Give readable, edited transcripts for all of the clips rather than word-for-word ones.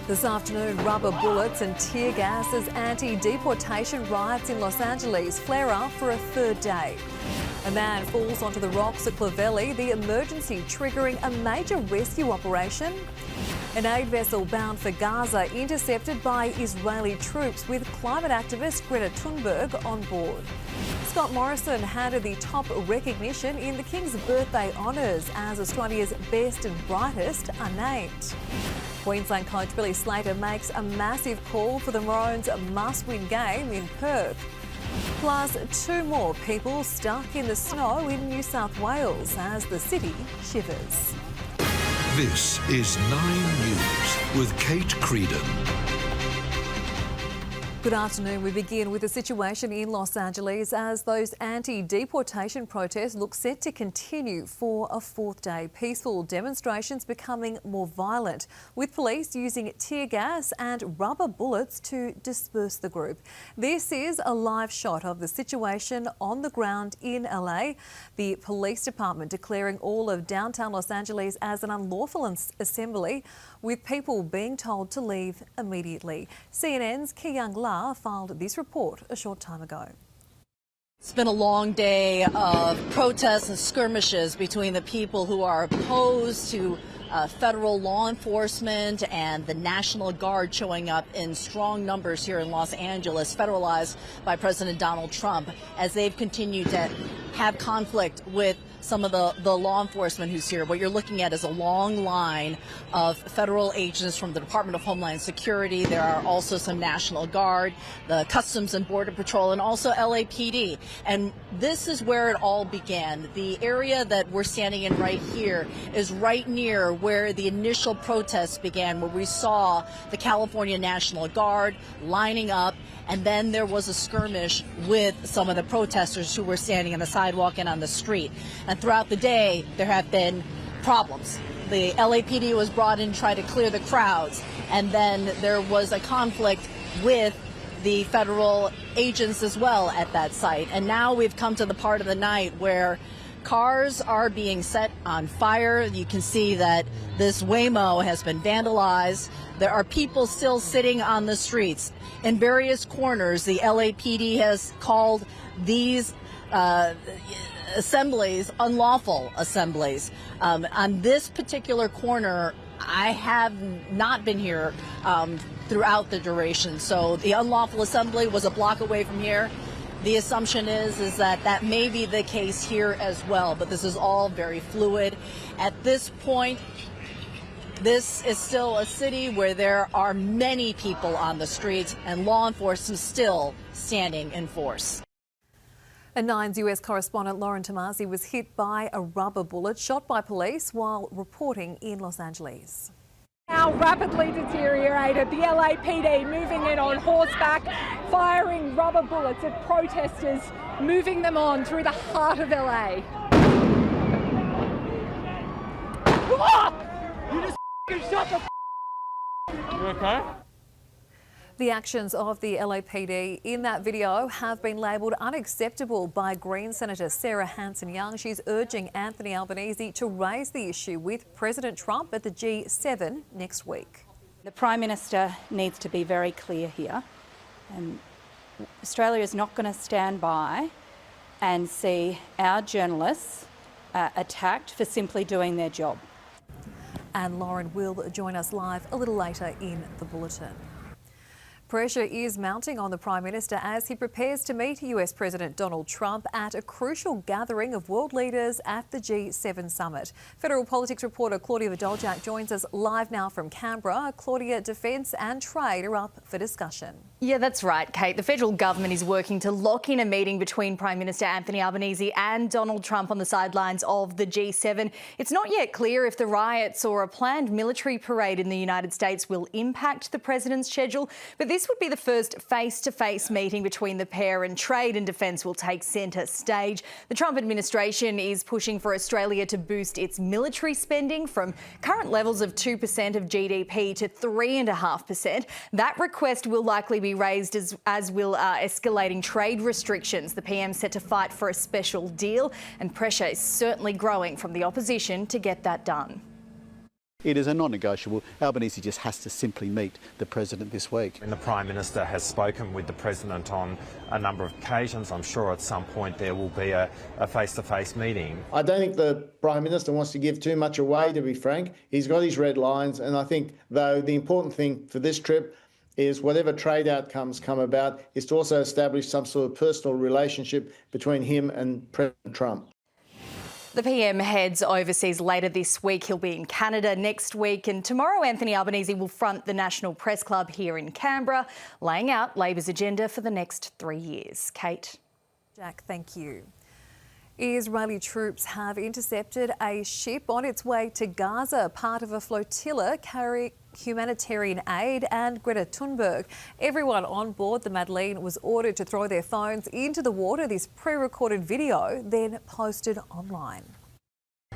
This afternoon, rubber bullets and tear gas as anti-deportation riots in Los Angeles flare up for a third day. A man falls onto the rocks at Clovelly, the emergency triggering a major rescue operation. An aid vessel bound for Gaza intercepted by Israeli troops with climate activist Greta Thunberg on board. Scott Morrison handed the top recognition in the King's birthday honours as Australia's best and brightest are named. Queensland coach Billy Slater makes a massive call for the Maroons' must-win game in Perth. Plus, 2 more people stuck in the snow in New South Wales as the city shivers. This is 9 News with Kate Creedon. Good afternoon. We begin with the situation in Los Angeles as those anti-deportation protests look set to continue for a 4th day. Peaceful demonstrations becoming more violent, with police using tear gas and rubber bullets to disperse the group. This is a live shot of the situation on the ground in LA. The police department declaring all of downtown Los Angeles as an unlawful assembly, with people being told to leave immediately. CNN's Ki-Young La filed this report a short time ago. It's been a long day of protests and skirmishes between the people who are opposed to federal law enforcement and the National Guard showing up in strong numbers here in Los Angeles, federalized by President Donald Trump, as they've continued to have conflict with some of the law enforcement who's here. What you're looking at is a long line of federal agents from the Department of Homeland Security. There are also some National Guard, the Customs and Border Patrol, and also LAPD. And this is where it all began. The area that we're standing in right here is right near where the initial protests began, where we saw the California National Guard lining up. And then there was a skirmish with some of the protesters who were standing on the sidewalk and on the street. And throughout the day, there have been problems. The LAPD was brought in to try to clear the crowds. And then there was a conflict with the federal agents as well at that site. And now we've come to the part of the night where cars are being set on fire. You can see that this Waymo has been vandalized. There are people still sitting on the streets. In various corners, the LAPD has called these assemblies unlawful assemblies. On this particular corner, I have not been here throughout the duration. So the unlawful assembly was a block away from here. The assumption is that may be the case here as well, but this is all very fluid. At this point, this is still a city where there are many people on the streets and law enforcement still standing in force. And Nine's US correspondent Lauren Tomasi was hit by a rubber bullet shot by police while reporting in Los Angeles. Now rapidly deteriorated, the LAPD moving in on horseback, firing rubber bullets at protesters, moving them on through the heart of LA. You just shot the You okay? The actions of the LAPD in that video have been labelled unacceptable by Green Senator Sarah Hanson-Young. She's urging Anthony Albanese to raise the issue with President Trump at the G7 next week. The Prime Minister needs to be very clear here. Australia is not going to stand by and see our journalists attacked for simply doing their job. And Lauren will join us live a little later in the bulletin. Pressure is mounting on the Prime Minister as he prepares to meet US President Donald Trump at a crucial gathering of world leaders at the G7 summit. Federal politics reporter Claudia Vodoljak joins us live now from Canberra. Claudia, defence and trade are up for discussion. Yeah, that's right, Kate. The federal government is working to lock in a meeting between Prime Minister Anthony Albanese and Donald Trump on the sidelines of the G7. It's not yet clear if the riots or a planned military parade in the United States will impact the president's schedule, but this would be the first face-to-face meeting between the pair, and trade and defence will take centre stage. The Trump administration is pushing for Australia to boost its military spending from current levels of 2% of GDP to 3.5%. That request will likely be raised as will escalating trade restrictions. The PM set to fight for a special deal, and pressure is certainly growing from the opposition to get that done. It is a non-negotiable. Albanese just has to simply meet the President this week. And the Prime Minister has spoken with the President on a number of occasions. I'm sure at some point there will be a face-to-face meeting. I don't think the Prime Minister wants to give too much away, to be frank. He's got his red lines, and I think, though, the important thing for this trip is whatever trade outcomes come about is to also establish some sort of personal relationship between him and President Trump. The PM heads overseas later this week. He'll be in Canada next week, and tomorrow Anthony Albanese will front the National Press Club here in Canberra, laying out Labor's agenda for the next 3 years. Kate. Jack, thank you. Israeli troops have intercepted a ship on its way to Gaza, part of a flotilla carrying humanitarian aid and Greta Thunberg. Everyone on board the Madeleine was ordered to throw their phones into the water. This pre-recorded video then posted online.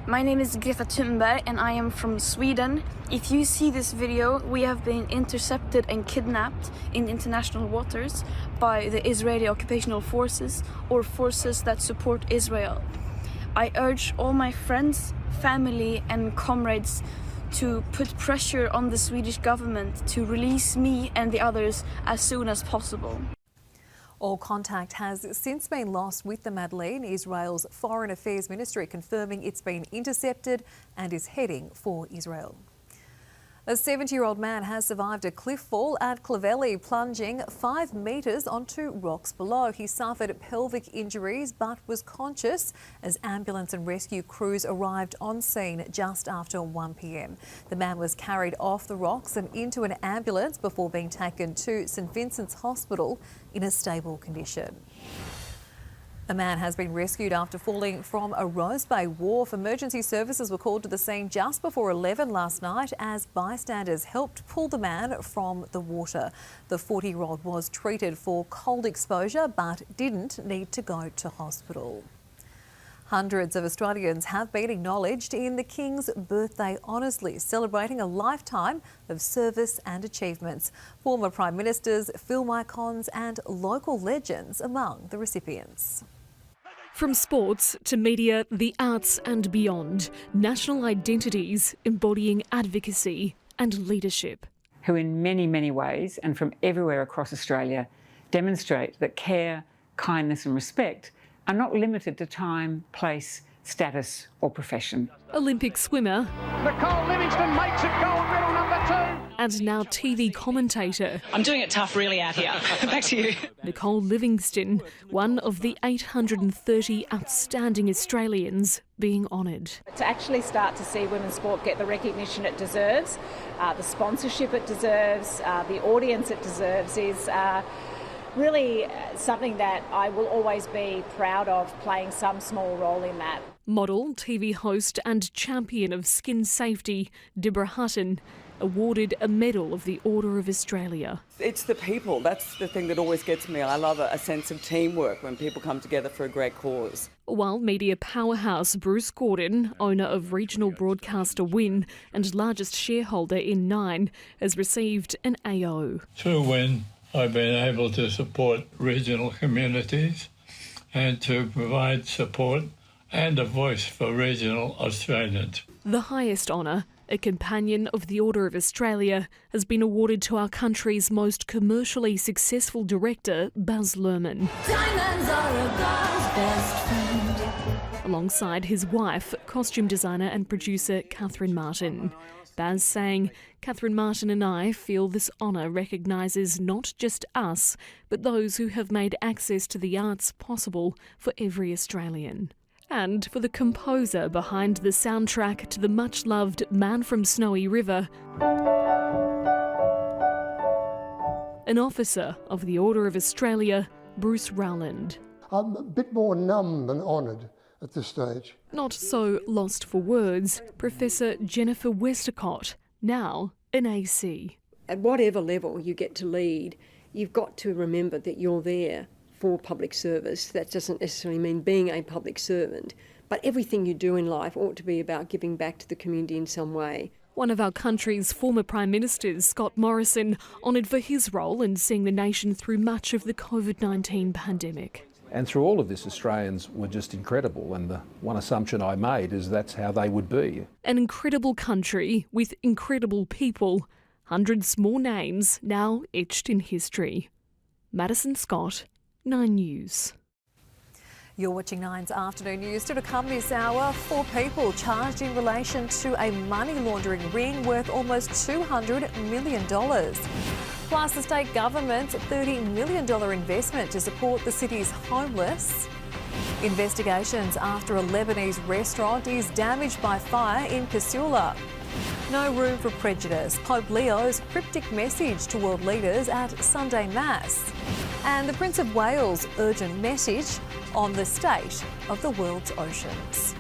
My name is Greta Thunberg and I am from Sweden. If you see this video, we have been intercepted and kidnapped in international waters by the Israeli occupational forces or forces that support Israel. I urge all my friends, family and comrades to put pressure on the Swedish government to release me and the others as soon as possible. All contact has since been lost with the Madeleine. Israel's Foreign Affairs Ministry confirming it's been intercepted and is heading for Israel. A 70-year-old man has survived a cliff fall at Clovelly, plunging 5 metres onto rocks below. He suffered pelvic injuries but was conscious as ambulance and rescue crews arrived on scene just after 1 p.m. The man was carried off the rocks and into an ambulance before being taken to St Vincent's Hospital in a stable condition. A man has been rescued after falling from a Rose Bay wharf. Emergency services were called to the scene just before 11 last night as bystanders helped pull the man from the water. The 40-year-old was treated for cold exposure but didn't need to go to hospital. Hundreds of Australians have been acknowledged in the King's Birthday Honours List, celebrating a lifetime of service and achievements. Former Prime Ministers, film icons and local legends among the recipients. From sports to media, the arts and beyond, national identities embodying advocacy and leadership. Who in many, many ways and from everywhere across Australia demonstrate that care, kindness and respect are not limited to time, place, status or profession. Olympic swimmer Nicole Livingstone makes it gold medal number 2. And now TV commentator. I'm doing it tough really out here. Back to you. Nicole Livingstone, one of the 830 outstanding Australians being honoured. To actually start to see women's sport get the recognition it deserves, the sponsorship it deserves, the audience it deserves is really something that I will always be proud of, playing some small role in that. Model, TV host and champion of skin safety, Deborah Hutton, awarded a medal of the Order of Australia. It's the people, that's the thing that always gets me. I love a sense of teamwork when people come together for a great cause. While media powerhouse Bruce Gordon, owner of regional broadcaster Win and largest shareholder in Nine, has received an AO. Through Win, I've been able to support regional communities and to provide support and a voice for regional Australians. The highest honour, a companion of the Order of Australia, has been awarded to our country's most commercially successful director, Baz Luhrmann. Diamonds are a girl's best friend. Alongside his wife, costume designer and producer Catherine Martin. Baz saying, Catherine Martin and I feel this honour recognises not just us, but those who have made access to the arts possible for every Australian. And for the composer behind the soundtrack to the much-loved Man from Snowy River, an officer of the Order of Australia, Bruce Rowland. I'm a bit more numb than honoured at this stage. Not so lost for words, Professor Jennifer Westacott, now an AC. At whatever level you get to lead, you've got to remember that you're there for public service. That doesn't necessarily mean being a public servant, but everything you do in life ought to be about giving back to the community in some way. One of our country's former Prime Ministers, Scott Morrison, honoured for his role in seeing the nation through much of the COVID-19 pandemic. And through all of this, Australians were just incredible, and the one assumption I made is that's how they would be. An incredible country with incredible people. Hundreds more names now etched in history. Madison Scott, 9 News. You're watching 9's Afternoon News. Still to come this hour, 4 people charged in relation to a money laundering ring worth almost $200 million. Plus, the state government's $30 million investment to support the city's homeless. Investigations after a Lebanese restaurant is damaged by fire in Casula. No room for prejudice. Pope Leo's cryptic message to world leaders at Sunday Mass. And the Prince of Wales' urgent message on the state of the world's oceans.